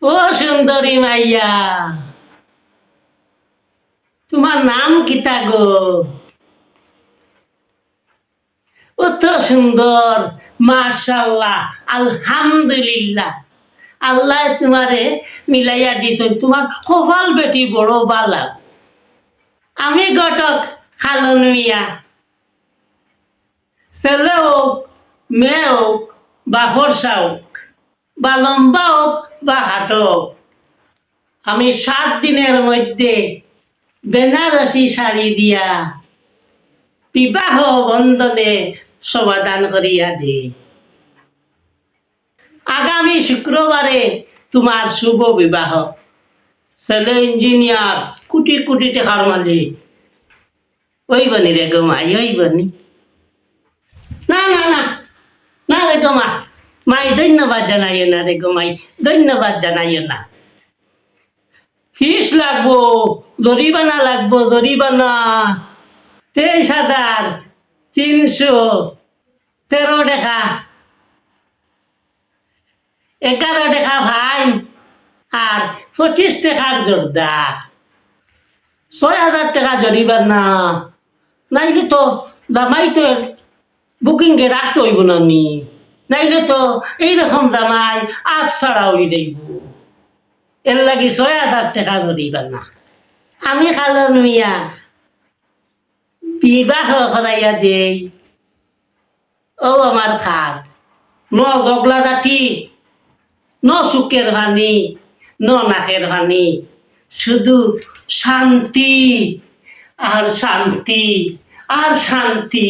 ও সুন্দরী মাইয়া, তোমার নাম কিতা গো? অত সুন্দর, মাশাআল্লাহ, আলহামদুলিল্লাহ। আল্লাহ তোমারে মিলাইয়া দিছ, তোমার কপাল বেটি বড় বালা। আমি ঘটক খালন মিয়া, ছেলে হোক মেয়ে হোক বা ফর্সা হোক বা লম্বা হোক বা হাঁটো হোক, আমি 7 দিনের মধ্যে বেনারসি শাড়ি দিয়া বিবাহ বন্ধনে সমাধান করিয়া দে। আগামী শুক্রবারে তোমার শুভ বিবাহ। ছেলে ইঞ্জিনিয়ার, কোটি কোটি টাকার মালিক। ওই বনি রে গো মাই, ওই বনি। না না না, না রে গো মা, মাই ধন্যবাদ জানাইও না রে গো মাই, ধন্যবাদ জানাইও না। ফিস লাগবো, জরিমানা লাগবো, জরিমানা 23,313 টাকা, 11 টাকা ফাইন আর 25 টাকার জর্দা, 6,000 টাকা জরিমানা। নাইলে তো জামাই তো বুকিং এ রাখতে হইব না নি, নাইলে তো এইরকম জামাই আজ ছাড়া হয়ে যাইব। এর লাগি 6,000 টাকা জরিমানা। আমি খালন মিয়া বিবাহ করাইয়া দেই। ও আমার খাল, ন গগলা দাঠি, ন চুকের ভানি, ন নাকের ভানি, শুধু শান্তি আর শান্তি আর শান্তি।